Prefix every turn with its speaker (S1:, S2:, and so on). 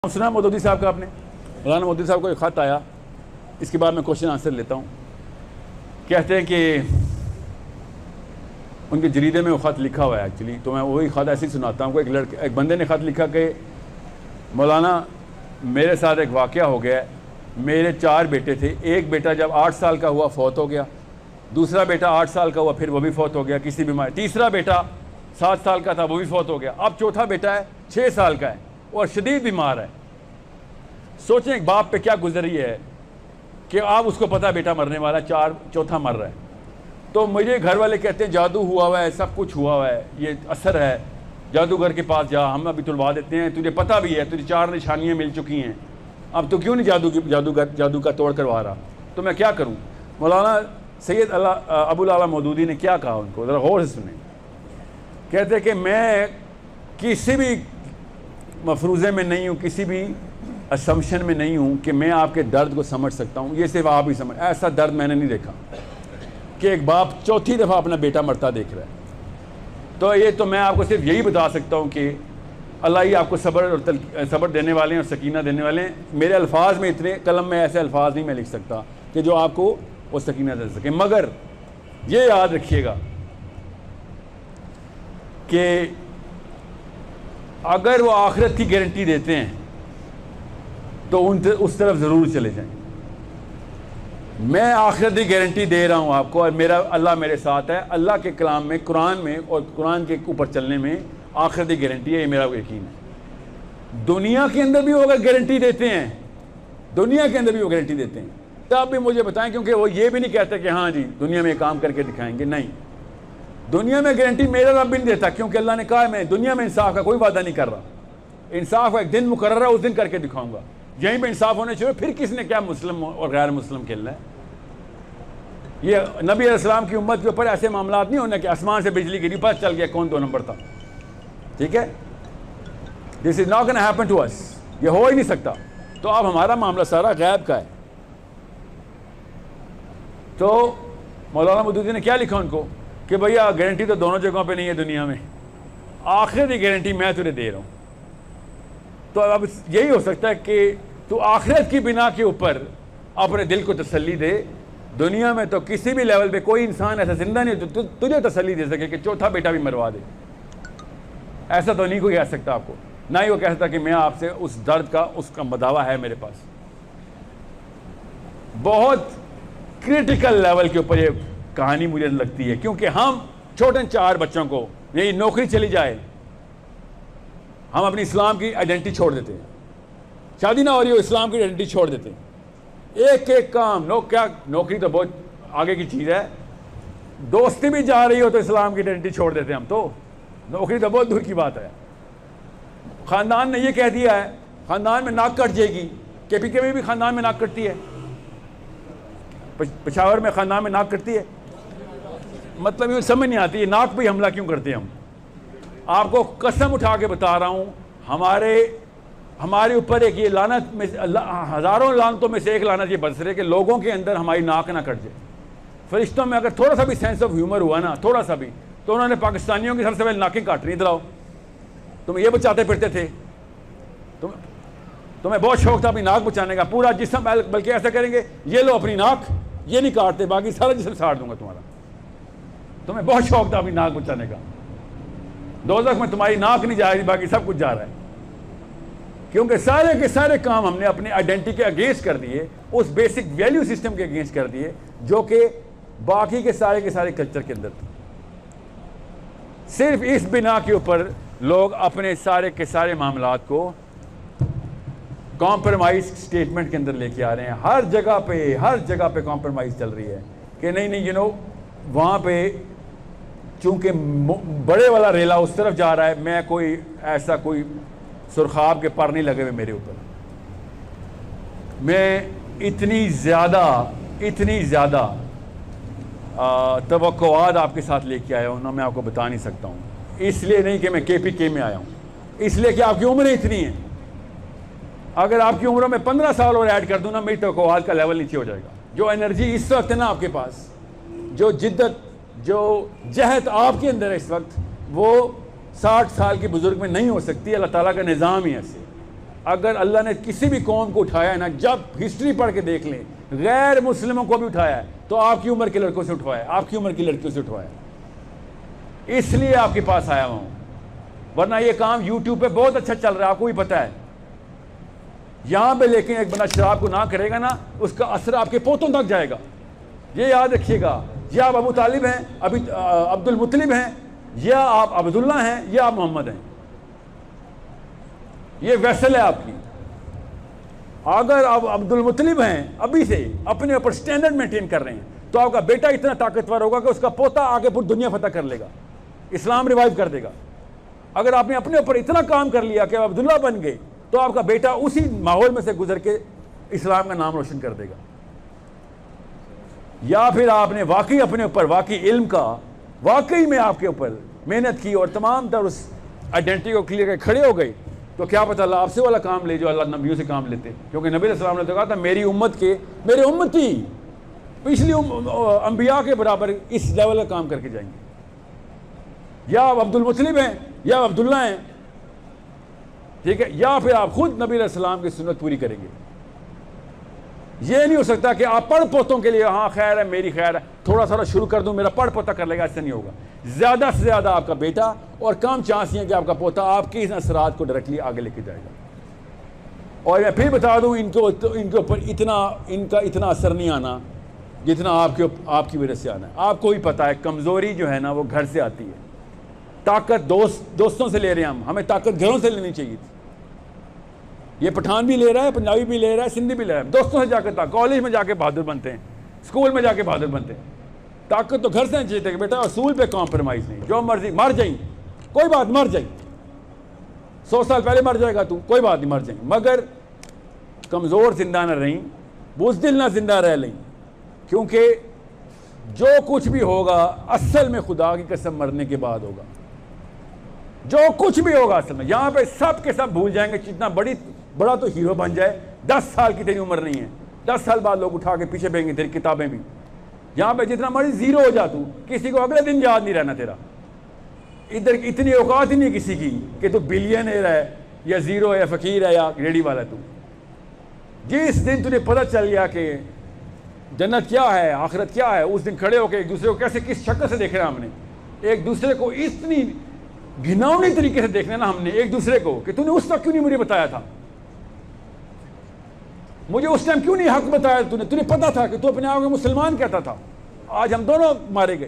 S1: سنا مودودی صاحب کا آپ نے؟ مولانا مودودی صاحب کو ایک خط آیا، اس کے بعد میں کوشچن آنسر لیتا ہوں۔ کہتے ہیں کہ ان کے جریدے میں وہ خط لکھا ہوا ہے ایکچولی، تو میں وہی خط ایسے ہی سناتا ہوں۔ ایک بندے نے خط لکھا کہ مولانا میرے ساتھ ایک واقعہ ہو گیا ہے، میرے 4 بیٹے تھے، ایک بیٹا جب 8 سال کا ہوا فوت ہو گیا، دوسرا بیٹا 8 سال کا ہوا پھر وہ بھی فوت ہو گیا کسی بیماری، تیسرا بیٹا 7 سال کا تھا وہ بھی فوت ہو گیا، اب چوتھا بیٹا ہے 6 سال کا ہے اور شدید بیمار ہے۔ سوچیں ایک باپ پہ کیا گزری ہے کہ آپ اس کو پتہ بیٹا مرنے والا، چوتھا مر رہا ہے۔ تو مجھے گھر والے کہتے ہیں جادو ہوا ہوا ہے، سب کچھ ہوا ہوا ہے، یہ اثر ہے، جادوگر کے پاس جا، ہم ابھی تلوا دیتے ہیں، تجھے پتہ بھی ہے، تجھے 4 نشانیاں مل چکی ہیں، اب تو کیوں نہیں جادو کا توڑ کروا رہا؟ تو میں کیا کروں؟ مولانا سید ابو العلا مودودی نے کیا کہا ان کو، ذرا غور سے سنیں۔ کہتے کہ میں کسی بھی مفروضے میں نہیں ہوں، کسی بھی اسمپشن میں نہیں ہوں کہ میں آپ کے درد کو سمجھ سکتا ہوں، یہ صرف آپ ہی سمجھ، ایسا درد میں نے نہیں دیکھا کہ ایک باپ چوتھی دفعہ اپنا بیٹا مرتا دیکھ رہا ہے۔ تو یہ تو میں آپ کو صرف یہی بتا سکتا ہوں کہ اللہ ہی آپ کو صبر دینے والے ہیں اور سکینہ دینے والے ہیں۔ میرے الفاظ میں اتنے، قلم میں ایسے الفاظ نہیں میں لکھ سکتا کہ جو آپ کو وہ سکینہ دے سکے، مگر یہ یاد رکھیے گا کہ اگر وہ آخرت کی گارنٹی دیتے ہیں تو اس طرف ضرور چلے جائیں۔ میں آخرت کی گارنٹی دے رہا ہوں آپ کو، اور میرا اللہ میرے ساتھ ہے۔ اللہ کے کلام میں، قرآن میں اور قرآن کے اوپر چلنے میں آخرت کی گارنٹی ہے، یہ میرا یقین ہے۔ دنیا کے اندر بھی وہ اگر گارنٹی دیتے ہیں، دنیا کے اندر بھی وہ گارنٹی دیتے ہیں، تب بھی مجھے بتائیں، کیونکہ وہ یہ بھی نہیں کہتے کہ ہاں جی دنیا میں کام کر کے دکھائیں گے، نہیں، دنیا میں گارنٹی میرا رب بھی نہیں دیتا، کیونکہ اللہ نے کہا ہے میں دنیا میں انصاف کا کوئی وعدہ نہیں کر رہا، انصاف کا ایک دن مقرر ہے، اس دن کر کے دکھاؤں گا، یہیں پہ انصاف ہونے چاہیے، پھر کس نے کیا مسلم اور غیر مسلم کھیلنا ہے؟ یہ نبی علیہ السلام کی امت کے اوپر ایسے معاملات نہیں ہونے کہ آسمان سے بجلی گری پتہ چل گیا کون 2 نمبر تھا، ٹھیک ہے؟ This is not gonna happen to us, یہ ہو ہی نہیں سکتا۔ تو اب ہمارا معاملہ سارا غیب کا ہے۔ تو مولانا مودودی نے کیا لکھا ان کو کہ بھیا گارنٹی تو دونوں جگہوں پہ نہیں ہے دنیا میں، آخرت کی گارنٹی میں تجھے دے رہا ہوں۔ تو اب یہی ہو سکتا ہے کہ تو آخرت کی بنا کے اوپر اپنے دل کو تسلی دے، دنیا میں تو کسی بھی لیول پہ کوئی انسان ایسا زندہ نہیں تو تجھے تسلی دے سکے کہ چوتھا بیٹا بھی مروا دے، ایسا تو نہیں کوئی کہہ سکتا آپ کو، نہ ہی وہ کہہ سکتا کہ میں آپ سے اس درد کا، اس کا دعویٰ ہے میرے پاس۔ بہت کرٹیکل لیول کے اوپر یہ کہانی مجھے لگتی ہے، کیونکہ ہم چھوٹے 4 بچوں کو یہی نوکری چلی جائے، ہم اپنی اسلام کی آئیڈینٹی چھوڑ دیتے ہیں، شادی نہ ہو رہی ہو اسلام کی آئیڈینٹی چھوڑ دیتے ہیں، ایک کام کیا نوکری تو بہت آگے کی چیز ہے، دوستی بھی جا رہی ہو تو اسلام کی آئیڈینٹی چھوڑ دیتے ہیں ہم، تو نوکری تو بہت دور کی بات ہے۔ خاندان نے یہ کہہ دیا ہے، خاندان میں ناک کٹ جائے گی، KPK میں بھی خاندان میں ناک کٹتی ہے، پشاور میں خاندان میں ناک کٹتی ہے، مطلب یہ سمجھ نہیں آتی ہے ناک پہ حملہ کیوں کرتے ہیں ہم۔ آپ کو قسم اٹھا کے بتا رہا ہوں، ہمارے اوپر ایک یہ لعنت میں ہزاروں لعنتوں میں سے ایک لعنت یہ برس رہی ہے کہ لوگوں کے اندر ہماری ناک نہ کٹ جائے۔ فرشتوں میں اگر تھوڑا سا بھی سینس آف ہیومر ہوا نا، تھوڑا سا بھی، تو انہوں نے پاکستانیوں کی سب سے پہلے ناکیں کاٹ رہی، ادھر آؤ، تم یہ بچاتے پھرتے تھے، تمہیں بہت شوق تھا اپنی ناک بچانے کا، پورا جسم، بلکہ ایسا کریں گے یہ لو اپنی ناک، یہ نہیں کاٹتے، باقی سارا جسم ساڑ دوں گا تمہارا، تمہیں بہت شوق تھا اپنی ناک بچانے کا، دوزخ میں تمہاری ناک نہیں جا رہی، باقی سب کچھ جا رہا ہے، کیونکہ سارے کے سارے کام ہم نے اپنے آئیڈینٹی کے اگینسٹ کر دیے، اس بیسک ویلیو سسٹم کے اگینسٹ کر دیے جو کہ باقی کے سارے کلچر کے اندر تھے۔ صرف اس بنا کے اوپر لوگ اپنے سارے کے سارے معاملات کو کمپرومائز سٹیٹمنٹ کے اندر لے کے آ رہے ہیں، ہر جگہ پہ کمپرومائز چل رہی ہے کہ نہیں وہاں پہ چونکہ بڑے والا ریلا اس طرف جا رہا ہے، میں کوئی ایسا کوئی سرخاب کے پر نہیں لگے ہوئے میرے اوپر، میں اتنی زیادہ توقعات آپ کے ساتھ لے کے آیا ہوں نا، میں آپ کو بتا نہیں سکتا ہوں، اس لیے نہیں کہ میں KPK میں آیا ہوں، اس لیے کہ آپ کی عمریں اتنی ہیں، اگر آپ کی عمروں میں 15 سال اور ایڈ کر دوں نا، میری توقعات کا لیول نیچے ہو جائے گا۔ جو انرجی اس وقت ہے نا آپ کے پاس، جو جدت، جو جہد آپ کے اندر ہے اس وقت، وہ 60 سال کے بزرگ میں نہیں ہو سکتی، اللہ تعالیٰ کا نظام ہی ایسے۔ اگر اللہ نے کسی بھی قوم کو اٹھایا ہے نا، جب ہسٹری پڑھ کے دیکھ لیں، غیر مسلموں کو بھی اٹھایا ہے تو آپ کی عمر کے لڑکوں سے اٹھوایا، آپ کی عمر کی لڑکیوں سے اٹھوایا. اس لیے آپ کے پاس آیا ہوں، ورنہ یہ کام یوٹیوب پہ بہت اچھا چل رہا ہے، آپ کو بھی پتہ ہے. یہاں پہ لیکن ایک بندہ شراب کو نہ کرے گا نا، اس کا اثر آپ کے پوتوں تک جائے گا. یہ یاد رکھیے گا، یا آپ ابو طالب ہیں، ابھی عبد المطلب ہیں، یا آپ عبداللہ ہیں، یا آپ محمد ہیں. یہ ویسل ہے آپ کی. اگر آپ عبد المطلب ہیں، ابھی سے اپنے اوپر سٹینڈرڈ مینٹین کر رہے ہیں، تو آپ کا بیٹا اتنا طاقتور ہوگا کہ اس کا پوتا آگے پوری دنیا فتح کر لے گا، اسلام ریوائیو کر دے گا. اگر آپ نے اپنے اوپر اتنا کام کر لیا کہ آپ عبداللہ بن گئے، تو آپ کا بیٹا اسی ماحول میں سے گزر کے اسلام کا نام روشن کر دے گا. یا پھر آپ نے واقعی اپنے اوپر واقعی علم کا، واقعی میں آپ کے اوپر محنت کی اور تمام تر اس آئیڈینٹی کو کلیئر کر کے کھڑے ہو گئے، تو کیا پتہ اللہ آپ سے والا کام لے جو اللہ نبیوں سے کام لیتے. کیونکہ نبی علیہ السلام نے تو کہا تھا میری امت کے، میرے امتی پچھلی انبیاء کے برابر اس لیول کا کام کر کے جائیں گے. یا آپ عبد المطلب ہیں، یا آپ عبداللہ ہیں، ٹھیک ہے، یا پھر آپ خود نبی علیہ السلام کی سنت پوری کریں گے. یہ نہیں ہو سکتا کہ آپ پڑھ پوتوں کے لیے ہاں خیر ہے، میری خیر ہے، تھوڑا تھوڑا شروع کر دوں، میرا پڑھ پوتا کر لے گا. ایسا نہیں ہوگا. زیادہ سے زیادہ آپ کا بیٹا، اور کم چانس یہ ہے کہ آپ کا پوتا آپ کی ان اثرات کو ڈائریکٹلی آگے لے کے جائے گا. اور میں پھر بتا دوں، ان کے اوپر ان کا اتنا اثر نہیں آنا جتنا آپ کی وجہ سے آنا ہے. آپ کو ہی پتہ ہے کمزوری جو ہے نا وہ گھر سے آتی ہے. طاقت دوستوں سے لے رہے ہیں ہمیں طاقت گھروں سے لینی چاہیے تھی. یہ پٹھان بھی لے رہا ہے، پنجابی بھی لے رہا ہے، سندھی بھی لے رہا ہے. دوستوں سے جا کے کالج میں جا کے بہادر بنتے ہیں، اسکول میں جا کے بہادر بنتے ہیں. طاقت تو گھر سے چاہیے کہ بیٹا اصول پہ کمپرومائز نہیں، جو مرضی مر جائیں، کوئی بات مر جائیں، 100 سال پہلے مر جائے گا تو کوئی بات نہیں، مر جائیں، مگر کمزور زندہ نہ رہیں، بزدل نہ زندہ رہ لیں. کیونکہ جو کچھ بھی ہوگا اصل میں خدا کی قسم مرنے کے بعد ہوگا. جو کچھ بھی ہوگا اصل میں، یہاں پہ سب کے سب بھول جائیں گے. جتنا بڑا تو ہیرو بن جائے، 10 سال کی تیری عمر نہیں ہے، 10 سال بعد لوگ اٹھا کے پیچھے بھیجیں گے تیری کتابیں بھی. یہاں پہ جتنا مرضی زیرو ہو جا تو، کسی کو اگلے دن یاد نہیں رہنا تیرا. ادھر اتنی اوقات ہی نہیں کسی کی کہ تو بلینئر ہے یا زیرو ہے یا فقیر ہے یا ریڈی والا. تو جس دن تجھے پتہ چل گیا کہ جنت کیا ہے، آخرت کیا ہے، اس دن کھڑے ہو کے ایک دوسرے کو کیسے کس شکل سے دیکھ رہے ہیں ہم نے، ایک دوسرے کو اتنی گھناؤنی طریقے سے دیکھنا نا ہم نے ایک دوسرے کو کہ تو نے اس وقت کیوں نہیں مجھے بتایا تھا، مجھے اس ٹائم کیوں نہیں حق بتایا، تو نے پتا تھا کہ تو اپنے آپ کو مسلمان کہتا تھا. آج ہم دونوں مارے گئے.